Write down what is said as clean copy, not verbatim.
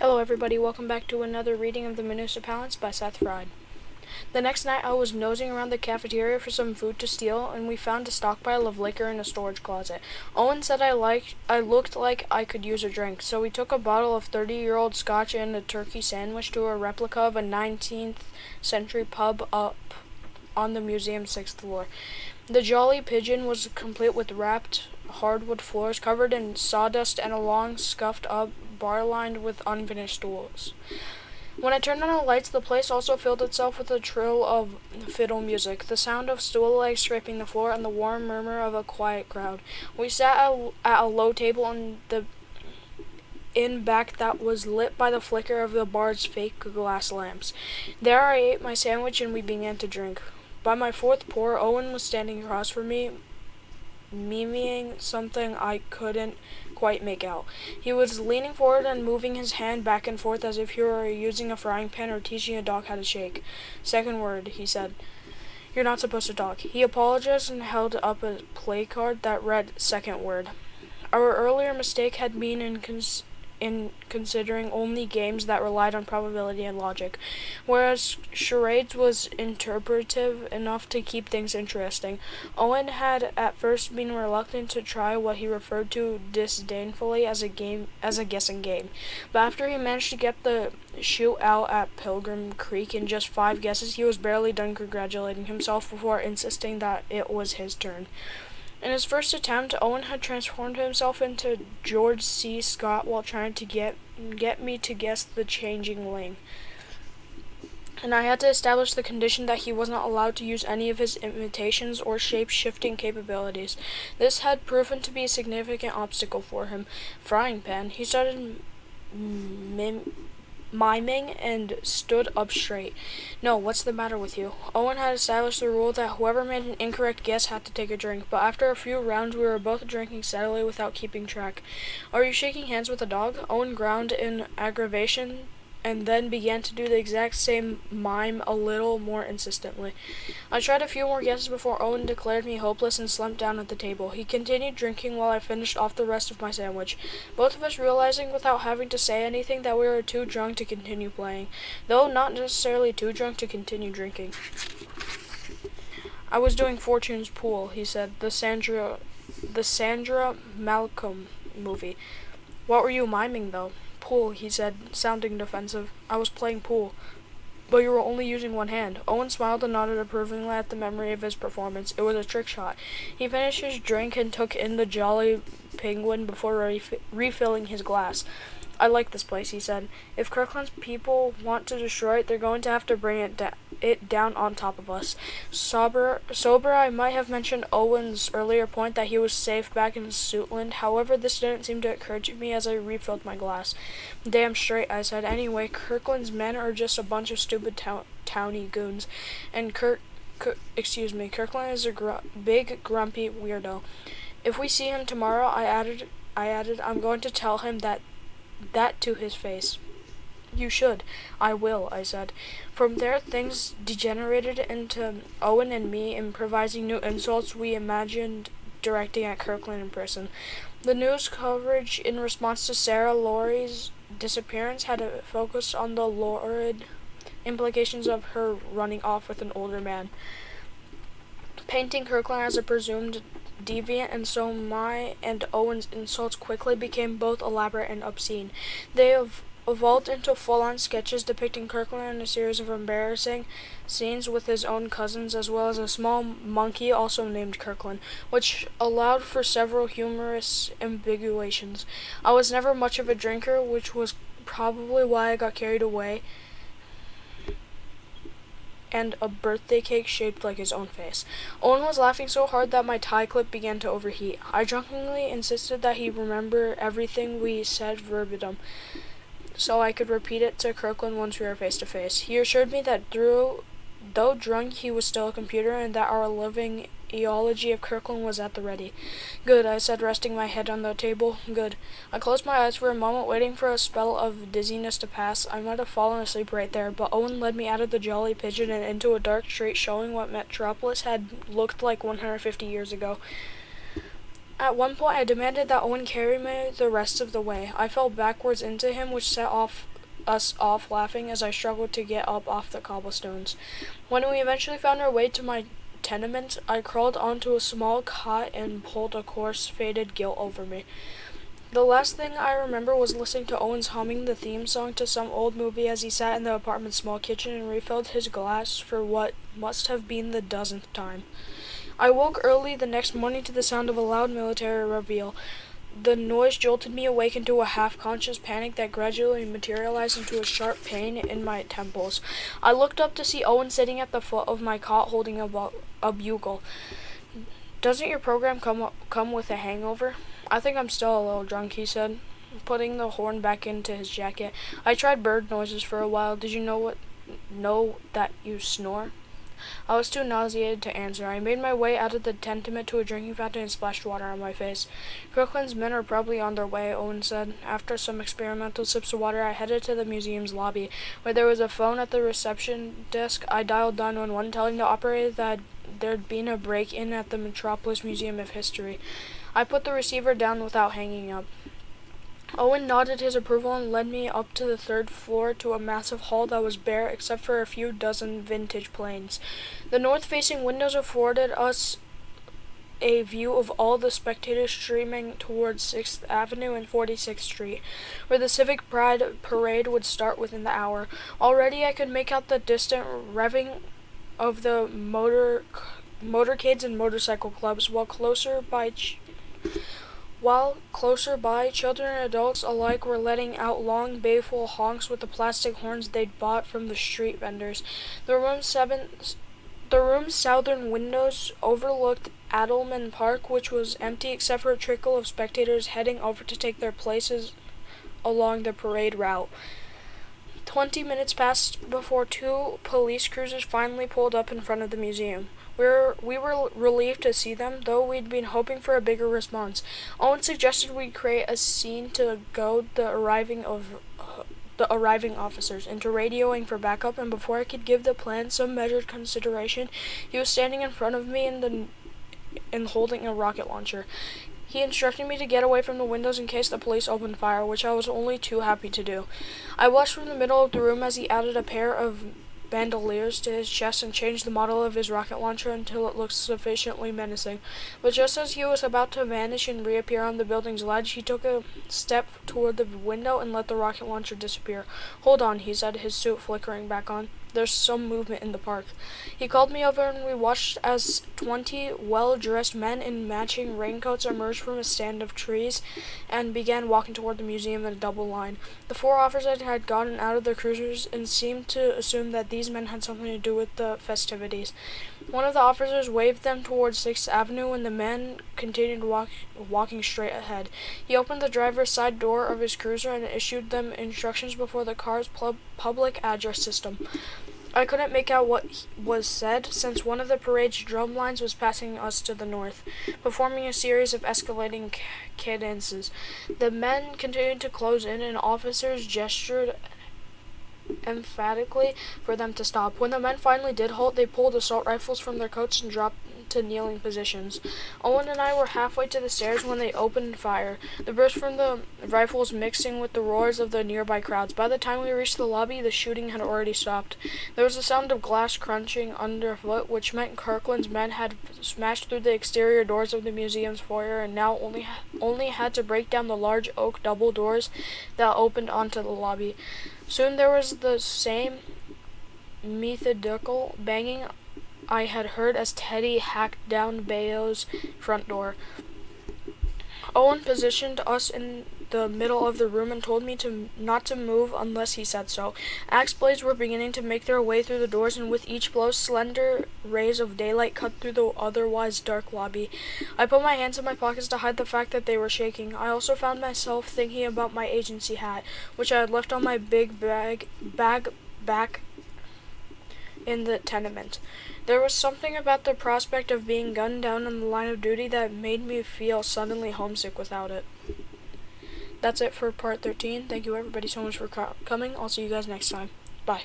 Hello everybody, welcome back to another reading of the Municipalists by Seth. The next night I was nosing around the cafeteria for some food to steal, and we found a stockpile of liquor in a storage closet. Owen said I looked like I could use a drink, so we took a bottle of 30-year-old scotch and a turkey sandwich to a replica of a 19th century pub up on the museum's 6th floor. The Jolly Pigeon was complete with wrapped hardwood floors covered in sawdust and a long, scuffed-up bar lined with unfinished stools. When I turned on the lights, the place also filled itself with a trill of fiddle music, the sound of stool legs scraping the floor, and the warm murmur of a quiet crowd. We sat at a low table in back that was lit by the flicker of the bar's fake glass lamps. There I ate my sandwich and we began to drink. By my fourth pour, Owen was standing across from me, miming something I couldn't quite make out. He was leaning forward and moving his hand back and forth as if he were using a frying pan or teaching a dog how to shake. "Second word," he said. "You're not supposed to talk." He apologized and held up a play card that read "Second word." Our earlier mistake had been in considering only games that relied on probability and logic, whereas charades was interpretive enough to keep things interesting. Owen had at first been reluctant to try what he referred to disdainfully as a guessing game, but after he managed to get the shoot out at Pilgrim Creek in just 5 guesses, he was barely done congratulating himself before insisting that it was his turn. In his first attempt, Owen had transformed himself into George C. Scott while trying to get me to guess the changing ling. And I had to establish the condition that he wasn't allowed to use any of his imitations or shape-shifting capabilities. This had proven to be a significant obstacle for him. Frying pan. He started miming and stood up straight. "No, what's the matter with you?" Owen had established the rule that whoever made an incorrect guess had to take a drink, but after a few rounds we were both drinking steadily without keeping track. "Are you shaking hands with a dog?" Owen ground in aggravation and then began to do the exact same mime a little more insistently. I tried a few more guesses before Owen declared me hopeless and slumped down at the table. He continued drinking while I finished off the rest of my sandwich, both of us realizing without having to say anything that we were too drunk to continue playing, though not necessarily too drunk to continue drinking. "I was doing Fortune's Pool," he said, the Sandra Malcolm movie. "What were you miming, though?" "Pool," he said, sounding defensive. "I was playing pool." "But you were only using one hand." Owen smiled and nodded approvingly at the memory of his performance. It was a trick shot. He finished his drink and took in the Jolly Penguin before refilling his glass. "I like this place," he said. "If Kirkland's people want to destroy it, they're going to have to bring it down on top of us." Sober, I might have mentioned Owen's earlier point that he was safe back in Suitland. However, this didn't seem to occur to me as I refilled my glass. "Damn straight," I said. "Anyway, Kirkland's men are just a bunch of stupid towny goons, and Kirkland is a big, grumpy weirdo. If we see him tomorrow," I added, "I'm going to tell him that to his face." "You should." "I will," I said. From there, things degenerated into Owen and me improvising new insults we imagined directing at Kirkland in person. The news coverage in response to Sarah Laurie's disappearance had a focus on the lurid implications of her running off with an older man, painting Kirkland as a presumed deviant, and so my and Owen's insults quickly became both elaborate and obscene. They have evolved into full-on sketches depicting Kirkland in a series of embarrassing scenes with his own cousins, as well as a small monkey also named Kirkland, which allowed for several humorous ambiguations. I was never much of a drinker, which was probably why I got carried away, and a birthday cake shaped like his own face. Owen was laughing so hard that my tie clip began to overheat. I drunkenly insisted that he remember everything we said verbatim, so I could repeat it to Kirkland once we were face to face. He assured me that though drunk, he was still a computer, and that our living eology of Kirkland was at the ready. "Good," I said, resting my head on the table. "Good." I closed my eyes for a moment, waiting for a spell of dizziness to pass. I might have fallen asleep right there, but Owen led me out of the Jolly Pigeon and into a dark street showing what Metropolis had looked like 150 years ago. At one point, I demanded that Owen carry me the rest of the way. I fell backwards into him, which set off us off laughing as I struggled to get up off the cobblestones. When we eventually found our way to my tenement, I crawled onto a small cot and pulled a coarse, faded guilt over me. The last thing I remember was listening to Owens humming the theme song to some old movie as he sat in the apartment's small kitchen and refilled his glass for what must have been the dozenth time. I woke early the next morning to the sound of a loud military reveille. The noise jolted me awake into a half-conscious panic that gradually materialized into a sharp pain in my temples. I looked up to see Owen sitting at the foot of my cot holding a bugle. "Doesn't your program come with a hangover?" "I think I'm still a little drunk," he said, putting the horn back into his jacket. "I tried bird noises for a while. Did you know that you snore?" I was too nauseated to answer. I made my way out of the tenement to a drinking fountain and splashed water on my face. "Kirkland's men are probably on their way," Owen said. After some experimental sips of water, I headed to the museum's lobby, where there was a phone at the reception desk. I dialed 911, telling the operator that there'd been a break-in at the Metropolis Museum of History. I put the receiver down without hanging up. Owen nodded his approval and led me up to the third floor to a massive hall that was bare except for a few dozen vintage planes. The north-facing windows afforded us a view of all the spectators streaming towards 6th Avenue and 46th Street, where the Civic Pride parade would start within the hour. Already I could make out the distant revving of the motorcades and motorcycle clubs, while closer by, children and adults alike were letting out long, baleful honks with the plastic horns they'd bought from the street vendors. The room's southern windows overlooked Adelman Park, which was empty except for a trickle of spectators heading over to take their places along the parade route. 20 minutes passed before 2 police cruisers finally pulled up in front of the museum. We were relieved to see them, though we'd been hoping for a bigger response. Owen suggested we create a scene to goad the arriving officers into radioing for backup, and before I could give the plan some measured consideration, he was standing in front of me and holding a rocket launcher. He instructed me to get away from the windows in case the police opened fire, which I was only too happy to do. I watched from the middle of the room as he added a pair of bandoliers to his chest and changed the model of his rocket launcher until it looked sufficiently menacing. But just as he was about to vanish and reappear on the building's ledge, he took a step toward the window and let the rocket launcher disappear. "Hold on," he said, his suit flickering back on. "There's some movement in the park." He called me over and we watched as 20 well-dressed men in matching raincoats emerged from a stand of trees and began walking toward the museum in a double line. The 4 officers had gotten out of their cruisers and seemed to assume that these men had something to do with the festivities. One of the officers waved them towards 6th Avenue and the men continued walking straight ahead. He opened the driver's side door of his cruiser and issued them instructions before the car's public address system. I couldn't make out what was said, since one of the parade's drum lines was passing us to the north, performing a series of escalating cadences. The men continued to close in, and officers gestured emphatically for them to stop. When the men finally did halt, they pulled assault rifles from their coats and dropped to kneeling positions. Owen and I were halfway to the stairs when they opened fire, the burst from the rifles mixing with the roars of the nearby crowds. By the time we reached the lobby, the shooting had already stopped. There was a sound of glass crunching underfoot, which meant Kirkland's men had smashed through the exterior doors of the museum's foyer and now only had to break down the large oak double doors that opened onto the lobby. Soon there was the same methodical banging I had heard as Teddy hacked down Bayo's front door. Owen positioned us in the middle of the room and told me not to move unless he said so. Axe blades were beginning to make their way through the doors, and with each blow, slender rays of daylight cut through the otherwise dark lobby. I put my hands in my pockets to hide the fact that they were shaking. I also found myself thinking about my agency hat, which I had left on my big bag back in the tenement. There was something about the prospect of being gunned down on the line of duty that made me feel suddenly homesick without it. That's it for part 13. Thank you everybody so much for coming. I'll see you guys next time. Bye.